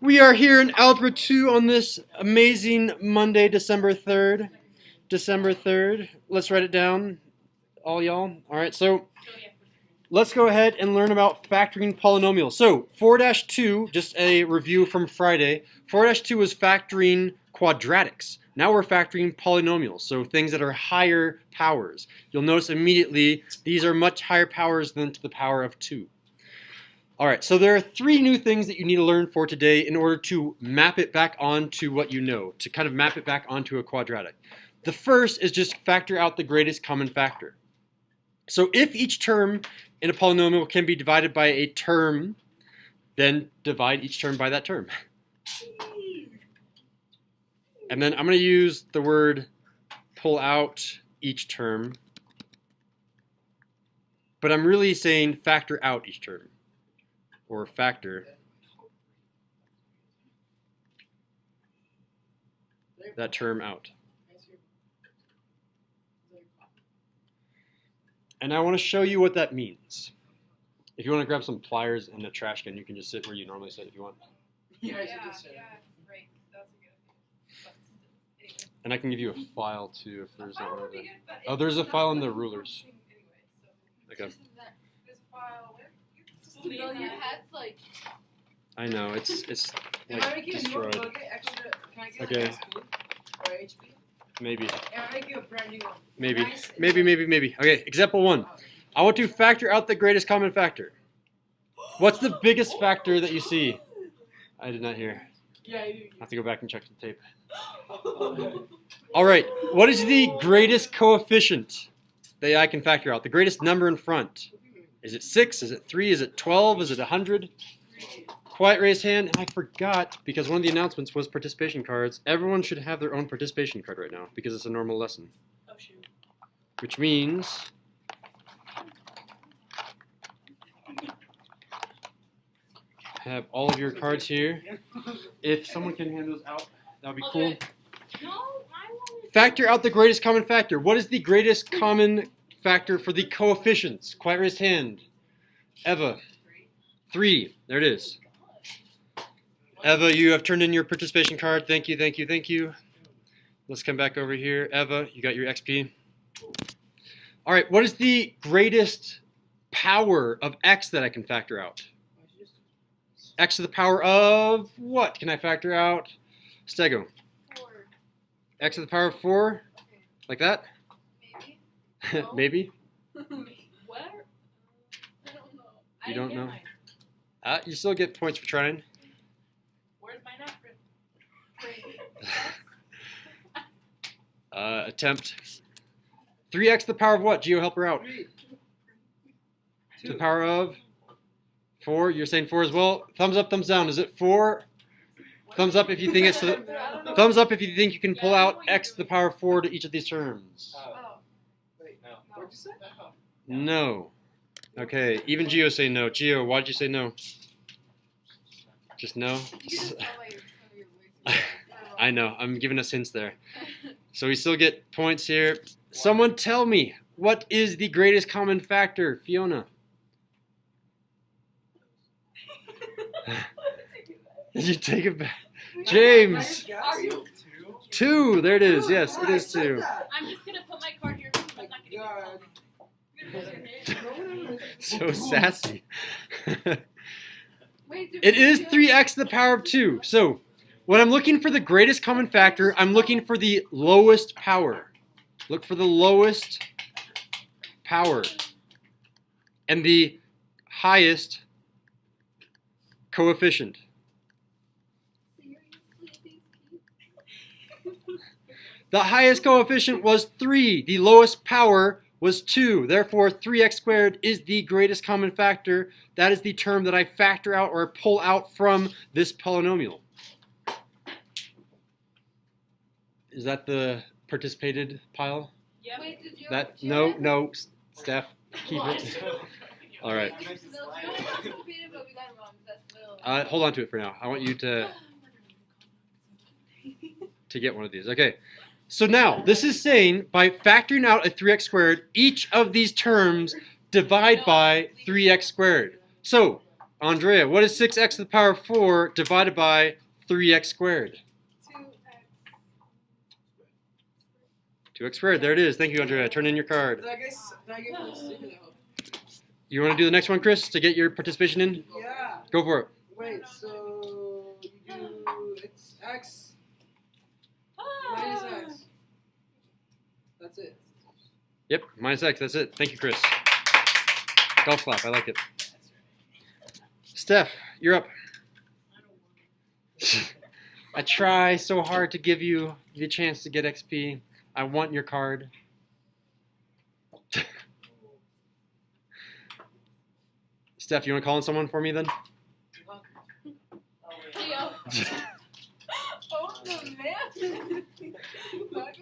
We are here in Algebra 2 on this amazing Monday, December 3rd. December 3rd. Let's write it down, all y'all. All right, so let's go ahead and learn about factoring polynomials. So 4-2, just a review from Friday. 4-2 was factoring quadratics. Now we're factoring polynomials, so things that are higher powers. You'll notice immediately these are much higher powers than to the power of 2. All right, so there are 3 new things that you need to learn for today in order to map it back onto what you know, to kind of map it back onto a quadratic. The first is just factor out the greatest common factor. So if each term in a polynomial can be divided by a term, then divide each term by that term. And then I'm going to use the word pull out each term, but I'm really saying factor out each term, or factor that term out. And I want to show you what that means. If you want to grab some pliers and a trash can, you can just sit where you normally sit if you want. Yeah, great. That's a good idea. And I can give you a file too if there's not one of them. Oh, there's a file in the rulers. Okay. There's a file where your head's like. I know, it's Am I like making a destroyed. notebook extra? Can I get Okay. an SP or HP? Maybe. Am I making a brand new one? Maybe. Nice. Maybe. Okay, example 1. I want to factor out the greatest common factor. What's the biggest factor that you see? I did not hear. Yeah, you I have to go back and check the tape. All right, what is the greatest coefficient that I can factor out? The greatest number in front. Is it 6? Is it 3? Is it 12? Is it 100? Quiet raised hand. I forgot, because one of the announcements was participation cards. Everyone should have their own participation card right now, because it's a normal lesson. Oh, shoot. Which means have all of your cards here. If someone can hand those out, that would be cool. No, I want Factor out the greatest common factor. What is the greatest common factor for the coefficients? Quiet raised hand. Eva. 3. There it is. Eva, you have turned in your participation card. Thank you. Let's come back over here. Eva, you got your XP. All right, what is the greatest power of x that I can factor out? X to the power of what can I factor out? Stego. 4. X to the power of 4? Okay. Like that? Maybe. No. Maybe? What? I don't know. You don't know? Mine. You still get points for trying. Where's my napkin? Attempt. 3x to the power of what? Gio, help her out. 3. To the power of 4. You're saying 4 as well. Thumbs up, thumbs down. Is it 4? Thumbs up if you think it's thumbs up if you think you can pull out x to the power of 4 to each of these terms. Oh. Wait, no. What'd you say? No. Okay, even Gio say no. Gio, why did you say no? Just no? You can just tell by your voice. I know, I'm giving us hints there. So we still get points here. Someone tell me, what is the greatest common factor? Fiona. Did you take it back? James. Are you? 2. There it is. Yes, it is 2. I'm just gonna put my card here because I'm not gonna get it. So sassy. Wait, It is 3x to the power of 2. So when I'm looking for the greatest common factor, I'm looking for the lowest power. Look for the lowest power and the highest coefficient. The highest coefficient was 3. The lowest power was 2. Therefore, 3x squared is the greatest common factor. That is the term that I factor out or pull out from this polynomial. Is that the participated pile? Yeah. Wait, did you That no, Steph, keep it. All right. Hold on to it for now. I want you to get one of these. Okay. So now, this is saying by factoring out a 3x squared, each of these terms divide by 3x squared. So Andrea, what is 6x to the power of 4 divided by 3x squared? 2x squared. There it is. Thank you, Andrea. Turn in your card. Did I get for the stupid help? You want to do the next one, Chris, to get your participation in? Yeah. Go for it. Wait, so you do it's x minus x. That's it. Yep, minus x. That's it. Thank you, Chris. Golf clap. I like it. Steph, you're up. I try so hard to give you the chance to get XP. I want your card. Steph, you want to call on someone for me then?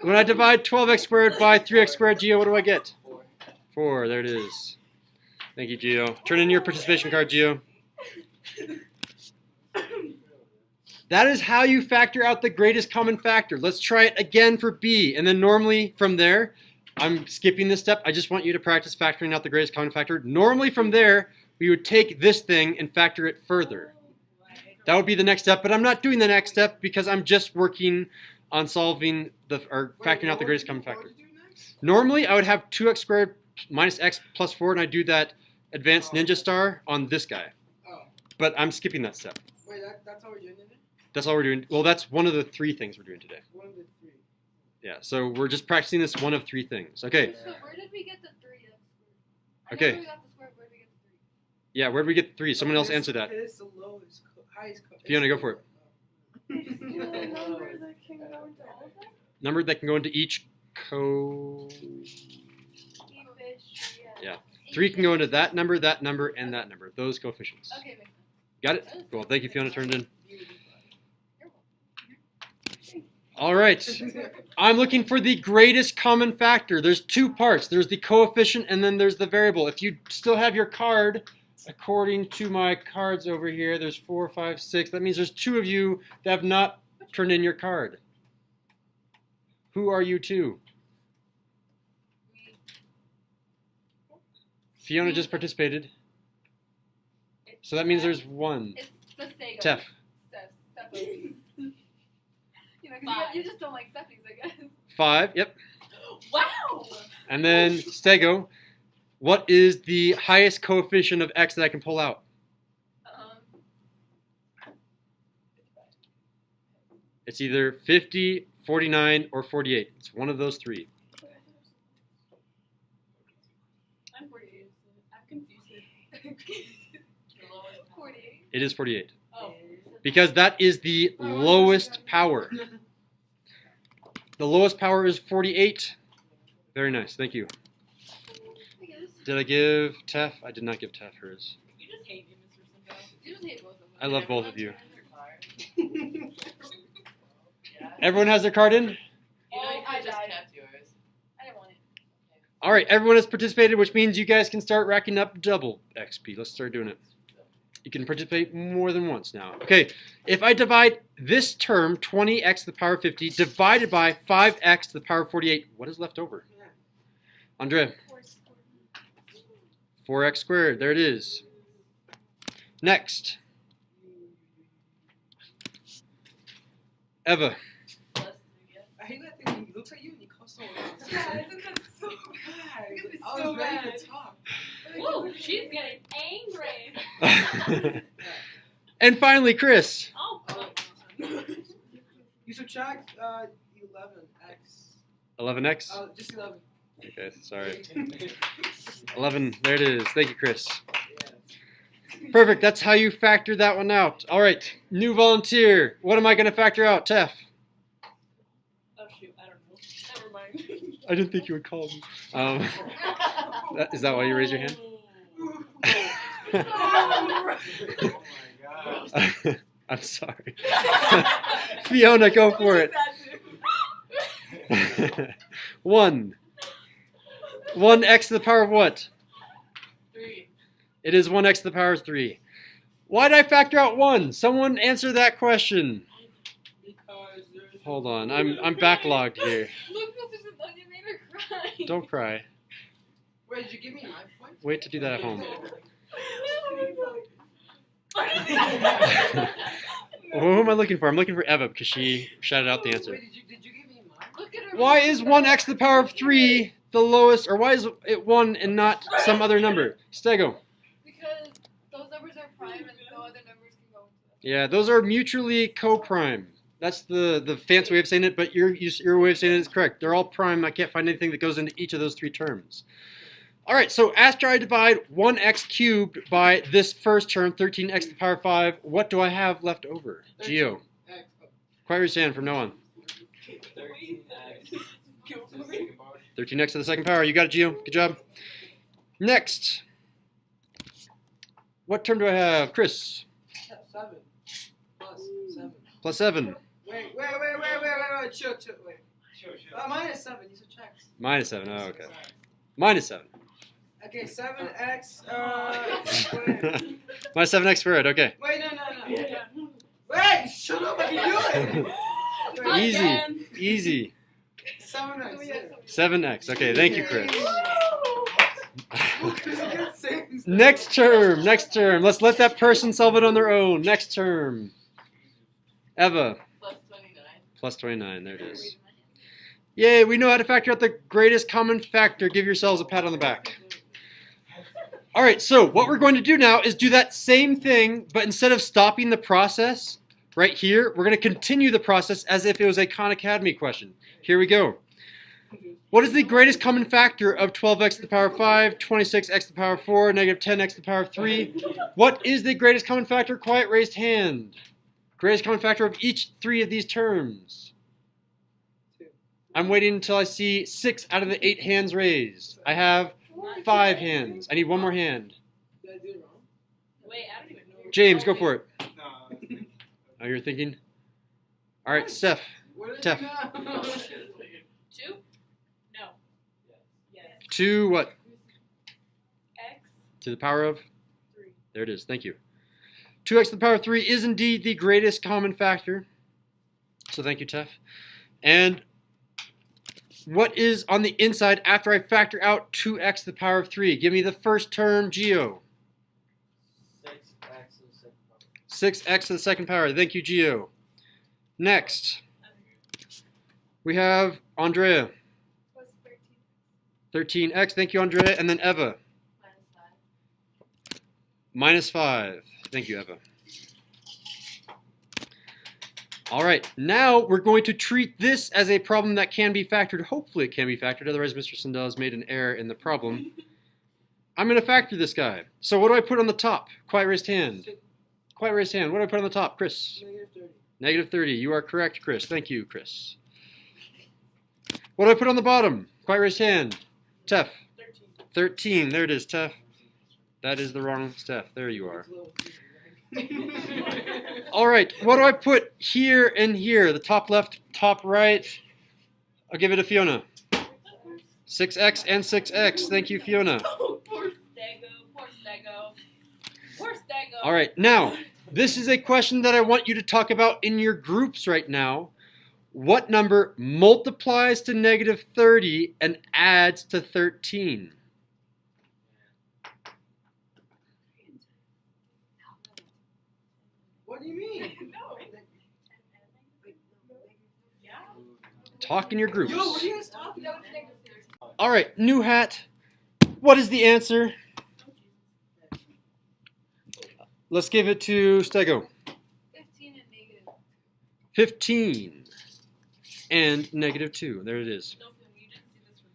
When I divide 12x squared by 3x squared, Gio, what do I get? 4. There it is. Thank you, Gio. Turn in your participation card, Gio. That is how you factor out the greatest common factor. Let's try it again for B. And then normally from there, I'm skipping this step. I just want you to practice factoring out the greatest common factor. Normally from there, we would take this thing and factor it further. That would be the next step, but I'm not doing the next step because I'm just working on solving factoring out the greatest common factor. Normally, I would have 2x squared minus x plus 4, and I do that advanced ninja star on this guy. But I'm skipping that step. Wait, that's how we're doing it? That's all we're doing. Well, that's one of the 3 things we're doing today. One of the 3. Yeah, so we're just practicing this one of 3 things. Okay. So where did we get the 3x? Okay. I know we got the square, where did we get the 3? Yeah, where did we get the 3? Someone else answer that. It's the lowest, highest. Fiona, go for it. Number that can go into each Yeah. 3 can go into that number, and that number. Those coefficients. Okay, makes sense. Got it? Cool. Thank you, Fiona. Turned in. All right. I'm looking for the greatest common factor. There's 2 parts. There's the coefficient, and then there's the variable. If you still have your card, according to my cards over here, there's 4, 5, 6. That means there's 2 of you that have not turned in your card. Who are you 2? Fiona just participated. So that means there's 1. It's the Stego. Tef. Steph. You know, 'cause you just don't like stuffies, I guess. 5. Yep. Wow! And then Stego. What is the highest coefficient of x that I can pull out? It's either 50, 49, or 48. It's one of those 3. I'm 48. I'm confused. 48. It is 48. Oh. Because that is the lowest power. The lowest power is 48. Very nice. Thank you. Did I give Tef? I did not give Tef hers. You just hate me, Mr. Simba. You just hate both of them. I love both of you. Everyone has their card in? You know, you could just kept yours. I didn't want it. All right, everyone has participated, which means you guys can start racking up double XP. Let's start doing it. You can participate more than once now. Okay, if I divide this term, 20x to the power of 50, divided by 5x to the power of 48, what is left over? Andrea? 4x squared. There it is. Next. Eva. I hate that thing when he looks at you and you call someone else. Yeah, isn't that so bad? I was ready to talk. Whoa, she's getting angry. And finally, Chris. Oh. You subtract 11x. 11x? Just 11. Okay, sorry. 11. There it is. Thank you, Chris. Perfect. That's how you factor that one out. All right. New volunteer. What am I going to factor out? Tef. Oh, shoot. I don't know. Never mind. I didn't think you would call me. Is that why you raised your hand? I'm sorry. Fiona, go for it. 1. 1x to the power of what? 3. It is 1x to the power of 3. Why did I factor out 1? Someone answer that question. Hold on, I'm backlogged here. Look, Mr. Simba, you made her cry. Don't cry. Wait, did you give me 9 points? Wait to do that at home. Who am I looking for? I'm looking for Eva because she shouted out the answer. Wait, did you give me mine? Look at her. Why is 1x to the power of 3 the lowest, or why is it 1 and not some other number? Stego. Because those numbers are prime and no other numbers can go into them. Yeah, those are mutually co-prime. That's the fancy way of saying it, but your way of saying it is correct. They're all prime. I can't find anything that goes into each of those 3 terms. All right, so after I divide 1x cubed by this first term, 13x to the power of 5, what do I have left over? Geo. Quiet your hand from now on. 13x to the second power. You got it, Geo. Good job. Next. What term do I have? Chris. 7 plus 7. Plus 7. Wait. Chill, wait. Minus 7. You subtract. Minus 7. Oh, okay. Minus 7. Okay, 7x. Minus 7x squared. Okay. Wait, no. Wait, shut up! I can do it. Easy. 7x. 7x. Okay, thank you, Chris. Next term. Let's let that person solve it on their own. Next term. Eva. Plus 29. There it is. Yay, we know how to factor out the greatest common factor. Give yourselves a pat on the back. All right, so what we're going to do now is do that same thing, but instead of stopping the process right here, we're going to continue the process as if it was a Khan Academy question. Here we go. What is the greatest common factor of 12x to the power of 5, 26x to the power of 4, negative 10x to the power of 3? What is the greatest common factor? Quiet raised hand. Greatest common factor of each 3 of these terms. I'm waiting until I see 6 out of the 8 hands raised. I have 5 hands. I need one more hand. Did I do it wrong? Wait, I don't even know. James, go for it. Oh, you're thinking? All right, Steph. What Tef. did you know? 2? No. Yes. 2 what? X. To the power of? 3. There it is. Thank you. 2x to the power of 3 is indeed the greatest common factor. So thank you, Tef. And what is on the inside after I factor out 2x to the power of 3? Give me the first term, Geo. 6x to the second power. Thank you, Geo. Next, we have Andrea. Was 13. 13x. Thank you, Andrea. And then Eva. Minus 5. Minus 5. Thank you, Eva. All right, now we're going to treat this as a problem that can be factored. Hopefully it can be factored, otherwise Mr. Sindel has made an error in the problem. I'm going to factor this guy. So what do I put on the top? Quiet raised hand. Quiet raised hand. What do I put on the top, Chris? Negative 30. Negative 30. You are correct, Chris. Thank you, Chris. What do I put on the bottom? Quiet raised hand. Tef. 13. 13. There it is, Tef. That is the wrong Steph. There you are. All right, what do I put here and here? The top left, top right. I'll give it to Fiona. 6x and 6x. Thank you, Fiona. Poor Stego. Poor Stego. All right, now, this is a question that I want you to talk about in your groups right now. What number multiplies to negative 30 and adds to 13? What do you mean? No. Yeah. Talk in your groups. Yo, what are you guys talking about? All right, new hat. What is the answer? Let's give it to Stego. 15 and negative. 15 and negative 2. There it is. No, you didn't see this from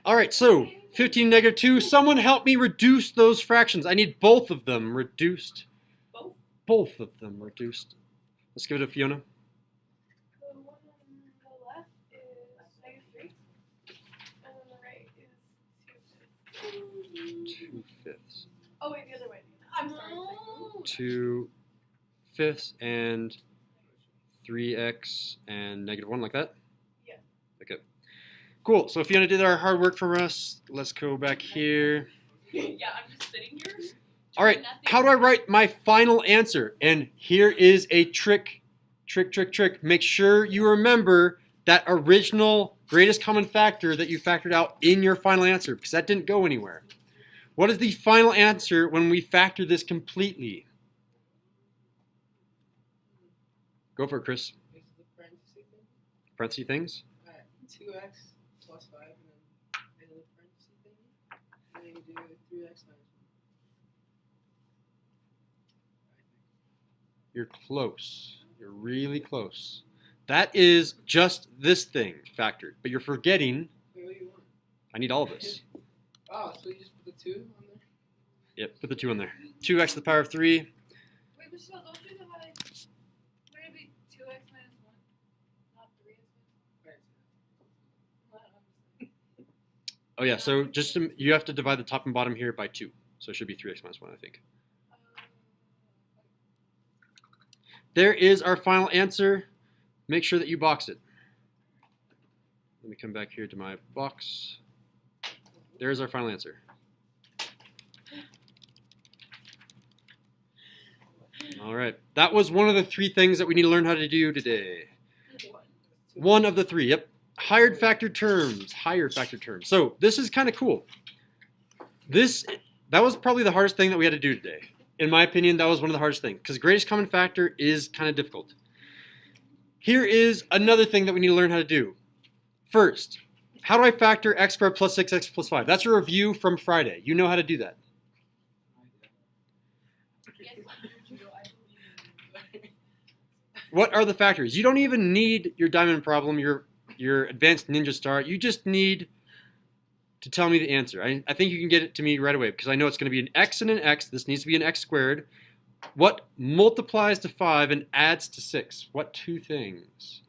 All right, so 15, negative 2. Someone help me reduce those fractions. I need both of them reduced. both. Both of them reduced. Let's give it to Fiona. The one on the left is negative 3. And on the right is 2 2/5. fifths. Oh, wait, the other way. I'm sorry. No. 2/5 and 3x and negative 1, like that? Yeah. Okay. Cool. So Fiona did our hard work for us. Let's go back here. Yeah, I'm just sitting here. All right, how do I write my final answer? And here is a trick. Make sure you remember that original greatest common factor that you factored out in your final answer, because that didn't go anywhere. What is the final answer when we factor this completely? Go for it, Chris. Is the parenthesis thing? Parentheses things. Alright, 2x plus 5 and then the parenthesis thing. And then you do 3x minus 1. You're close. You're really close. That is just this thing factored, but you're forgetting. Wait, what do you want? I need all of this. Oh, so you just put the 2 on there? Yep, put the 2 in there. 2x to the power of 3. Wait, but still, don't you divide? Would it be 2x minus 1? Not 3x minus 1? Oh yeah, so just you have to divide the top and bottom here by 2. So it should be 3x minus 1, I think. There is our final answer. Make sure that you box it. Let me come back here to my box. There's our final answer. All right. That was one of the 3 things that we need to learn how to do today. One of the 3. Yep. Higher factored terms. Higher factored terms. So this is kind of cool. That was probably the hardest thing that we had to do today. In my opinion, that was one of the hardest things because greatest common factor is kind of difficult. Here is another thing that we need to learn how to do. First, how do I factor x squared plus 6x plus 5? That's a review from Friday. You know how to do that. What are the factors? You don't even need your diamond problem, your advanced ninja star. You just need to tell me the answer. I think you can get it to me right away because I know it's going to be an x and an x. This needs to be an x squared. What multiplies to 5 and adds to 6? What 2 things?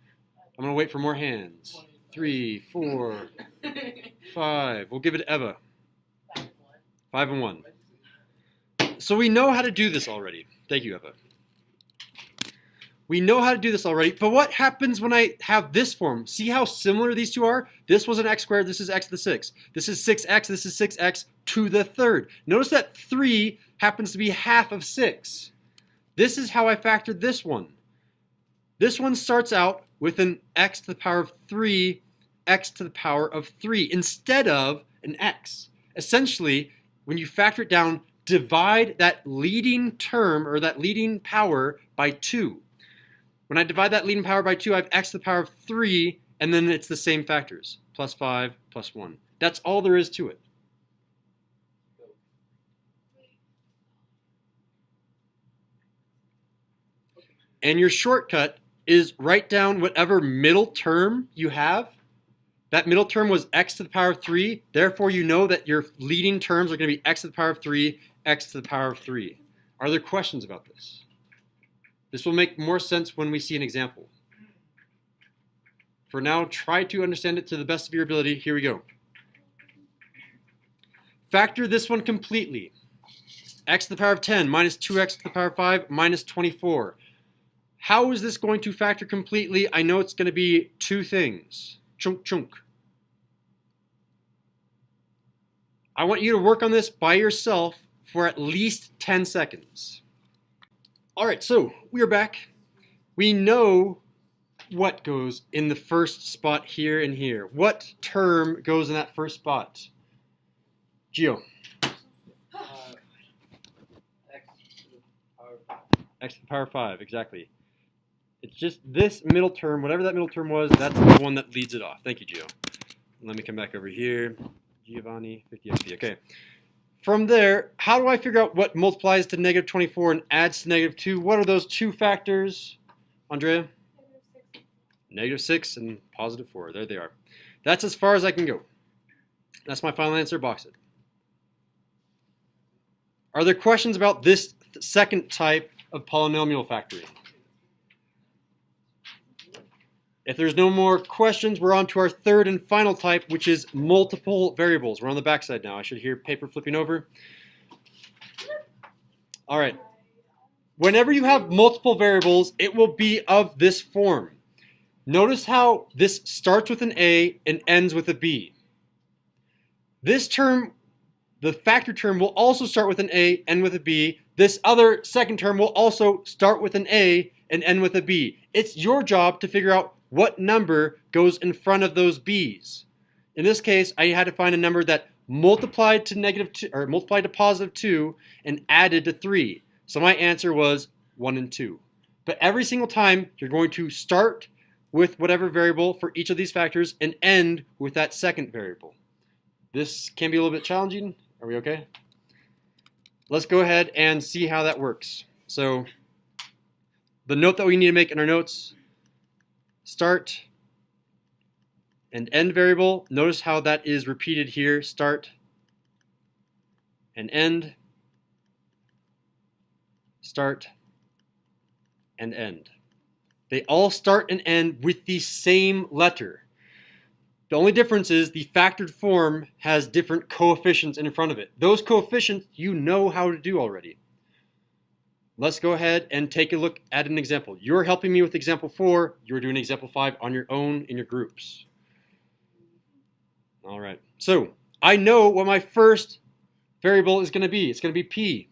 I'm going to wait for more hands. 3, 4, 5. We'll give it to Eva. 5 and 1. So we know how to do this already. Thank you, Eva. We know how to do this already, but what happens when I have this form? See how similar these two are? This was an x squared, this is x to the 6. This is 6x, this is 6x to the 3rd. Notice that 3 happens to be half of 6. This is how I factored this one. This one starts out with an x to the power of 3, x to the power of 3, instead of an x. Essentially, when you factor it down, divide that leading term, or that leading power, by 2. When I divide that leading power by 2, I have x to the power of 3, and then it's the same factors, plus 5, plus 1. That's all there is to it. And your shortcut is write down whatever middle term you have. That middle term was x to the power of 3. Therefore, you know that your leading terms are going to be x to the power of 3, x to the power of 3. Are there questions about this? This will make more sense when we see an example. For now, try to understand it to the best of your ability. Here we go. Factor this one completely. X to the power of 10 minus 2x to the power of 5 minus 24. How is this going to factor completely? I know it's going to be 2 things. Chunk, chunk. I want you to work on this by yourself for at least 10 seconds. All right, so we are back. We know what goes in the first spot here and here. What term goes in that first spot? Gio. X to the power of 5, exactly. It's just this middle term, whatever that middle term was, that's the one that leads it off. Thank you, Gio. Let me come back over here. Giovanni, 50xp, okay. From there, how do I figure out what multiplies to negative 24 and adds to negative 2? What are those 2 factors, Andrea? Negative 6 and positive 4. There they are. That's as far as I can go. That's my final answer. Box it. Are there questions about this second type of polynomial factoring? If there's no more questions, we're on to our third and final type, which is multiple variables. We're on the back side now. I should hear paper flipping over. All right. Whenever you have multiple variables, it will be of this form. Notice how this starts with an A and ends with a B. This term, the factor term, will also start with an A, end with a B. This other second term will also start with an A and end with a B. It's your job to figure out what number goes in front of those B's. In this case, I had to find a number that multiplied to negative 2 or multiplied to positive 2 and added to 3. So my answer was 1 and 2. But every single time, you're going to start with whatever variable for each of these factors and end with that second variable. This can be a little bit challenging. Are we okay? Let's go ahead and see how that works. So the note that we need to make in our notes, start and end variable. Notice how that is repeated here, start and end, start and end. They all start and end with the same letter. The only difference is the factored form has different coefficients in front of it. Those coefficients you know how to do already. Let's go ahead and take a look at an example. You're helping me with example 4. You're doing example 5 on your own in your groups. All right. So I know what my first variable is going to be. It's going to be p.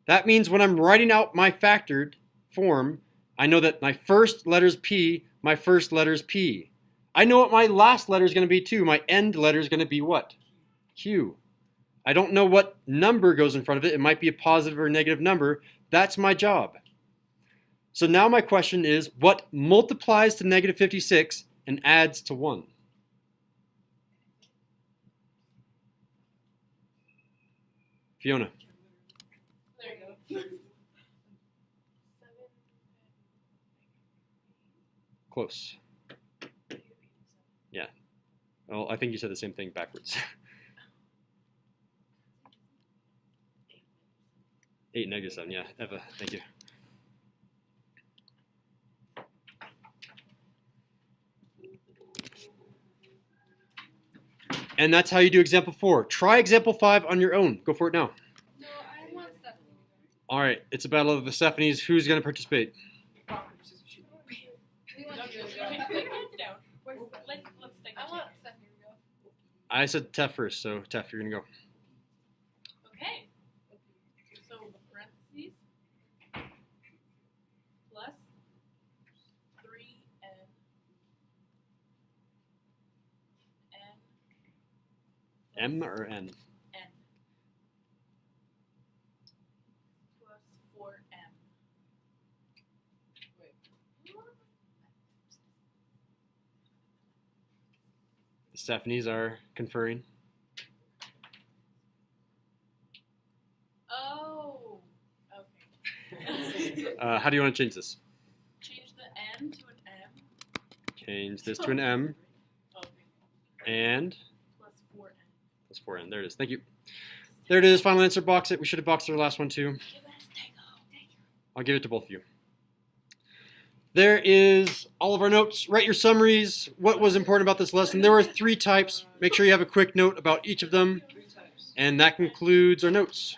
That means when I'm writing out my factored form, I know that my first letter is p, my first letter is p. I know what my last letter is going to be too. My end letter is going to be what? Q. I don't know what number goes in front of it. It might be a positive or a negative number. That's my job. So now my question is, what multiplies to negative 56 and adds to 1? Fiona. There you go. 7 Close. Yeah. Well, I think you said the same thing backwards. 8 negative 7, yeah. Eva, thank you. And that's how you do example 4. Try example 5 on your own. Go for it now. No, I want Stephanie. All right, it's a battle of the Stephanies. Who's going to participate? We want you to go. Down. Let's take I want Stephanie to go. I said Tef first, so Tef, you're going to go. Okay. So parentheses plus 3n M or N? n plus 4m. The Stephanies are conferring. Oh. Okay. How do you want to change this? Change the n to an m. Change this to an M Okay. and Plus 4n. plus 4N. There it is. Thank you. There it is. Final answer. Box it. We should have boxed our last one too. Give it a stego. I'll give it to both of you. There is all of our notes. Write your summaries. What was important about this lesson? There were 3 types. Make sure you have a quick note about each of them. 3 times. And that concludes our notes.